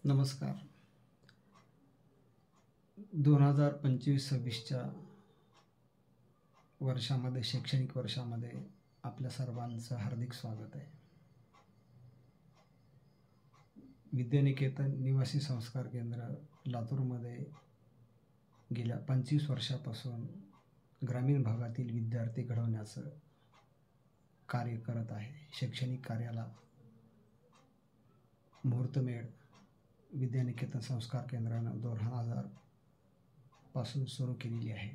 नमस्कार. 2025-26च्या वर्षामध्ये, शैक्षणिक वर्षामध्ये आपल्या सर्वांचं हार्दिक स्वागत आहे. विद्यानिकेतन निवासी संस्कार केंद्र लातूरमध्ये गेल्या 25 वर्षापासून ग्रामीण भागातील विद्यार्थी घडवण्याचं कार्य करत आहे. शैक्षणिक कार्याला मुहूर्तमेढ विद्यानिकेतन संस्कार केंद्रानं 2000 पासून सुरू केलेली आहे.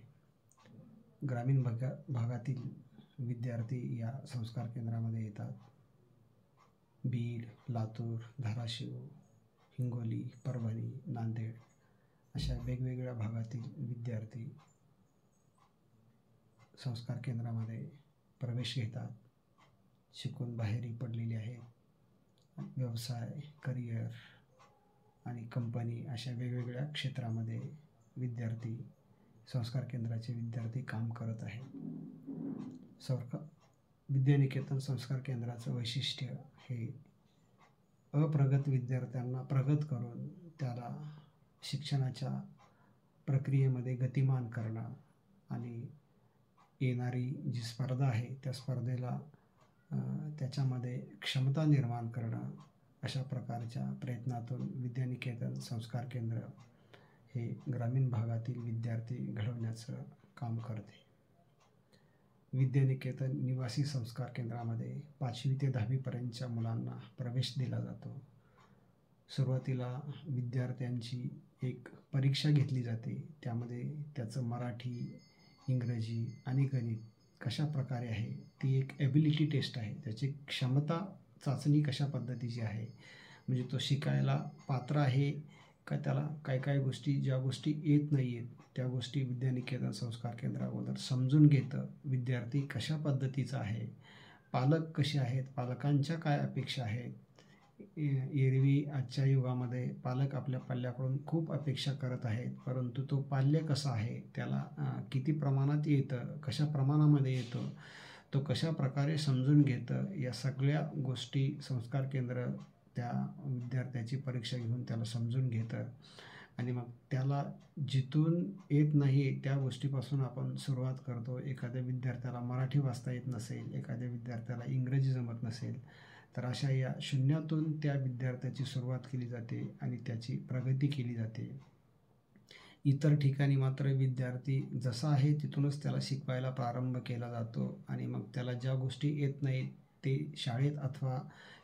ग्रामीण भागातील विद्यार्थी या संस्कार केंद्रामध्ये येतात. बीड, लातूर, धाराशिव, हिंगोली, परभणी, नांदेड अशा वेगवेगळ्या भागातील विद्यार्थी संस्कार केंद्रामध्ये प्रवेश घेतात. शिकून बाहेरही पडलेले आहेत. व्यवसाय, करिअर आणि कंपनी अशा वेगवेगळ्या क्षेत्रामध्ये संस्कार केंद्राचे विद्यार्थी काम करत आहेत. विद्यानिकेतन संस्कार केंद्राचं वैशिष्ट्य हे अप्रगत विद्यार्थ्यांना प्रगत करून त्याला शिक्षणाच्या प्रक्रियेमध्ये गतिमान करणं आणि येणारी जी स्पर्धा आहे त्या स्पर्धेला त्याच्यामध्ये क्षमता निर्माण करणं अशा प्रकारच्या प्रयत्नातून विद्यानिकेतन संस्कार केंद्र हे ग्रामीण भागातील विद्यार्थी घडवण्याचं काम करते. विद्यानिकेतन निवासी संस्कार केंद्रामध्ये 5वी ते 10वीपर्यंतच्या मुलांना प्रवेश दिला जातो. सुरुवातीला विद्यार्थ्यांची एक परीक्षा घेतली जाते. त्यामध्ये त्याचं मराठी, इंग्रजी आणि गणित कशा प्रकारे आहे ती एक ॲबिलिटी टेस्ट आहे. त्याची क्षमता चाचणी कशा पद्धतीची आहे, म्हणजे तो शिकायला पात्र आहे का, त्याला काय गोष्टी, ज्या गोष्टी येत नाही आहेत त्या गोष्टी विद्यानिकेतन संस्कार केंद्र अगोदर समजून घेतं. विद्यार्थी कशा पद्धतीचा आहे, पालक कसे आहेत, पालकांच्या काय अपेक्षा आहेत. एरवी आजच्या युगामध्ये पालक आपल्या पाल्याकडून खूप अपेक्षा करत आहेत, परंतु तो पाल्य कसा आहे, त्याला किती प्रमाणात येतं, कशा प्रमाणामध्ये येतं, तो कशा प्रकारे समजून घेतं, या सगळ्या गोष्टी संस्कार केंद्र त्या विद्यार्थ्याची परीक्षा घेऊन त्याला समजून घेतं. आणि मग त्याला जिथून येत नाही त्या गोष्टीपासून आपण सुरुवात करतो. एखाद्या विद्यार्थ्याला मराठी वाचता येत नसेल, एखाद्या विद्यार्थ्याला इंग्रजी जमत नसेल, तर अशा या शून्यातून त्या विद्यार्थ्याची सुरुवात केली जाते आणि त्याची प्रगती केली जाते. इतर ठिकाणी मात्र विद्यार्थी जसा आहे तिथूनच त्याला शिकवायला प्रारंभ केला जातो आणि मग त्याला ज्या गोष्टी येत नाहीत ते शाळेत अथवा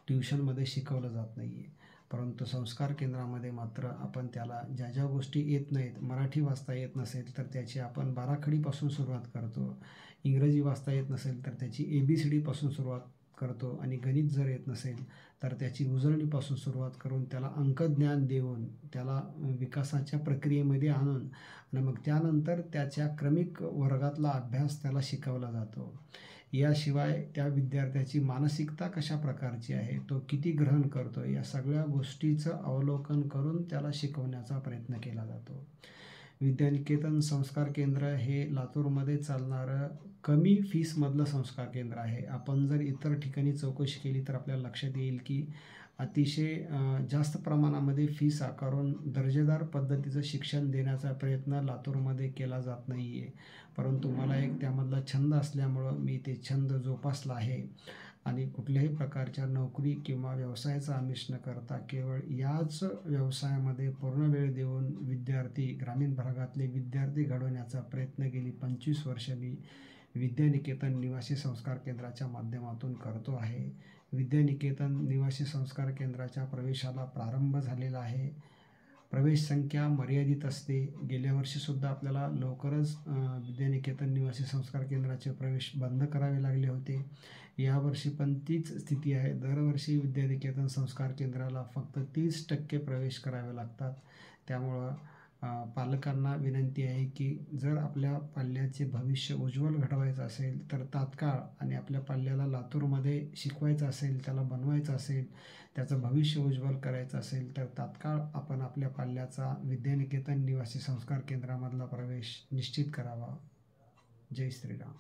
ट्युशनमध्ये शिकवलं जात नाही आहे. परंतु संस्कार केंद्रामध्ये मात्र आपण त्याला ज्या गोष्टी येत नाहीत, मराठी वाचता येत नसेल तर त्याची आपण बाराखडीपासून सुरुवात करतो. इंग्रजी वाचता येत नसेल तर त्याची ABCDपासून सुरुवात करतो आणि गणित जर येत नसेल तर त्याची उजळणीपासून सुरुवात करून त्याला अंकज्ञान देऊन त्याला विकासाच्या प्रक्रियेमध्ये आणून आणि मग त्यानंतर त्याच्या क्रमिक वर्गातला अभ्यास त्याला शिकवला जातो. याशिवाय त्या विद्यार्थ्याची मानसिकता कशा प्रकारची आहे, तो किती ग्रहण करतो, या सगळ्या गोष्टीचं अवलोकन करून त्याला शिकवण्याचा प्रयत्न केला जातो. विद्यानिकेतन संस्कार केंद्र हे लातूरमध्ये चालणारं कमी फीसमधलं संस्कार केंद्र आहे. आपण जर इतर ठिकाणी चौकशी केली तर आपल्याला लक्षात येईल की अतिशय जास्त प्रमाणामध्ये फीस आकारून दर्जेदार पद्धतीचं शिक्षण देण्याचा प्रयत्न लातूरमध्ये केला जात नाही आहे. परंतु मला एक त्यामधला छंद असल्यामुळं मी ते छंद जोपासला आहे आणि कुठल्याही प्रकारच्या नोकरी किंवा व्यवसायाचा आमिष न करता केवळ याच व्यवसायामध्ये पूर्ण वेळ देऊन ग्रामीण भागातले विद्यार्थी घडवण्याचा प्रयत्न गेली 25 वर्ष मी विद्यानिकेतन निवासी संस्कार केंद्राच्या माध्यमातून करतो आहे. विद्यानिकेतन निवासी संस्कार केंद्राच्या प्रवेशाला प्रारंभ झालेला आहे. प्रवेश संख्या मर्यादित असते. गेल्या वर्षीसुद्धा आपल्याला लवकरच विद्यानिकेतन निवासी संस्कार केंद्राचे प्रवेश बंद करावे लागले होते. यावर्षी पण तीच स्थिती आहे. दरवर्षी विद्यानिकेतन संस्कार केंद्राला फक्त 30% प्रवेश करावे लागतात. त्यामुळं पालकांना विनंती आहे की जर आपल्या पाल्याचे भविष्य उज्ज्वल घडवायचं असेल तर तात्काळ, आणि आपल्या पाल्याला लातूरमध्ये शिकवायचं असेल, त्याला बनवायचं असेल, त्याचं भविष्य उज्ज्वल करायचं असेल तर तात्काळ आपण आपल्या पाल्याचा विद्यानिकेतन निवासी संस्कार केंद्रामधला प्रवेश निश्चित करावा. जय श्रीराम.